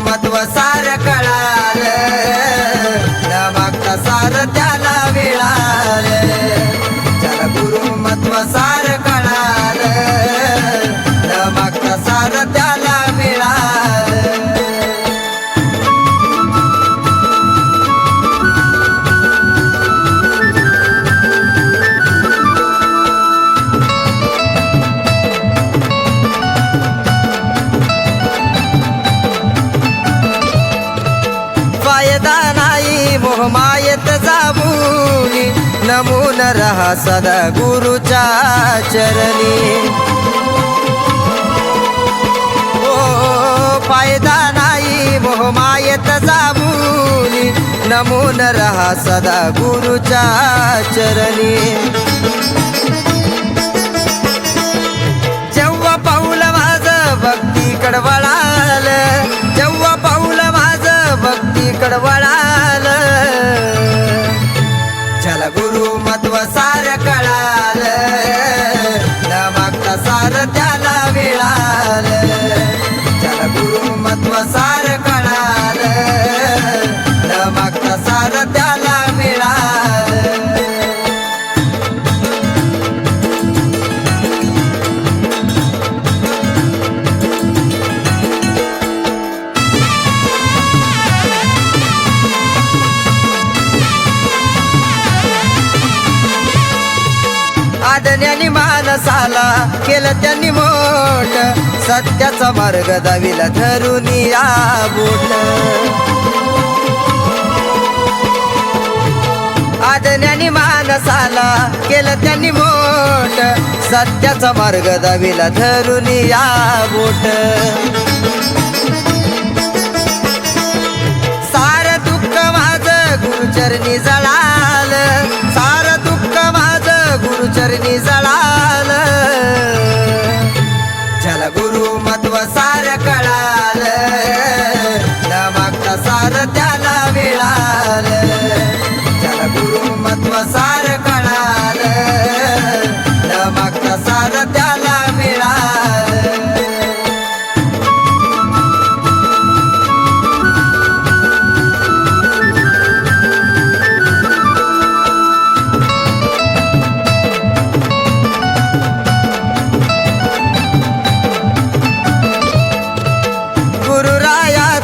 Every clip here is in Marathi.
महत्व सार कळालं, न मागता सार त्याला मिळालं. ज्याला गुरु महत्व सार कळालं, न मागता सार त्याला मिळालं. फायदा नाही मोहमायत जाबुनी, नमून रहा सदा गुरुच्या चरणी. ओ फायदा नाही मोहमायत जाबुनी, नमून रहा सदा गुरुच्या चरणी. जेव्हा पाऊल माझं भक्तीकडं वळालं, जेव्हा पाऊल माझं भक्तीकडं वळालं, ज्याला गुरु महत्व सार कळालं, न मागता सार त्याला मिळालं. ज्याला गुरु महत्व सार कळालं, न मागता सार त्याला मिळालं. आदण्याने मानसाला केलं त्यांनी मोठ, सत्याचा मार्ग दाविला धरून या बोट. आदण्याने मानसाला केलं त्यांनी मोठ, सत्याचा मार्ग दाविला धरून या बोट. सार दुःख माझं गुरुचरणी जळालं, सार दुःख माझं गुरुचरणी जळालं. ज्याला गुरु महत्व सार कळालं, न मागता सार त्याला मिळालं. ज्याला गुरु महत्व सार कळालं, न मागता सार त्याला मिळालं.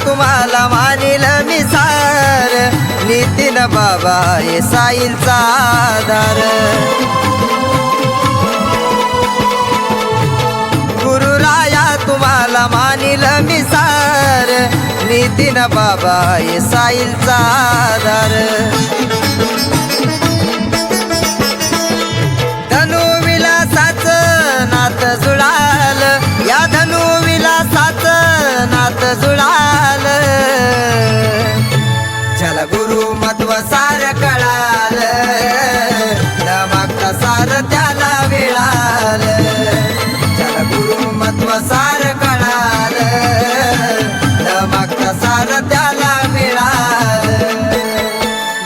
तुम्हाला मानिल मी सार, नितीन बाबा हे साईलचा आधार. गुरुराया तुम्हाला मानिल मी सार, नितीन बाबा हे साईलचा आधार. धनुविलासाचं नात जुळालं, या धनुविलासाचं नात जुळालं. ज्याला गुरु महत्व सार कळालं, न मागता सार त्याला मिळालं. ज्याला गुरु महत्व सार कळालं, न मागता सार त्याला मिळालं.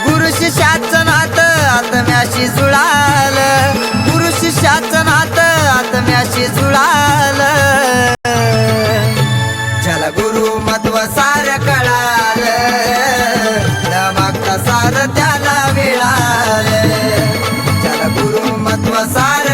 गुरु शिष्याचं नातं आत्म्याशी जुळालं, गुरु शिष्याचं नातं आत्म्याशी जुळालं. ज्याला गुरु महत्व सार कळालं, न मागता सार त्याला मिळालं. ज्याला गुरु महत्व सार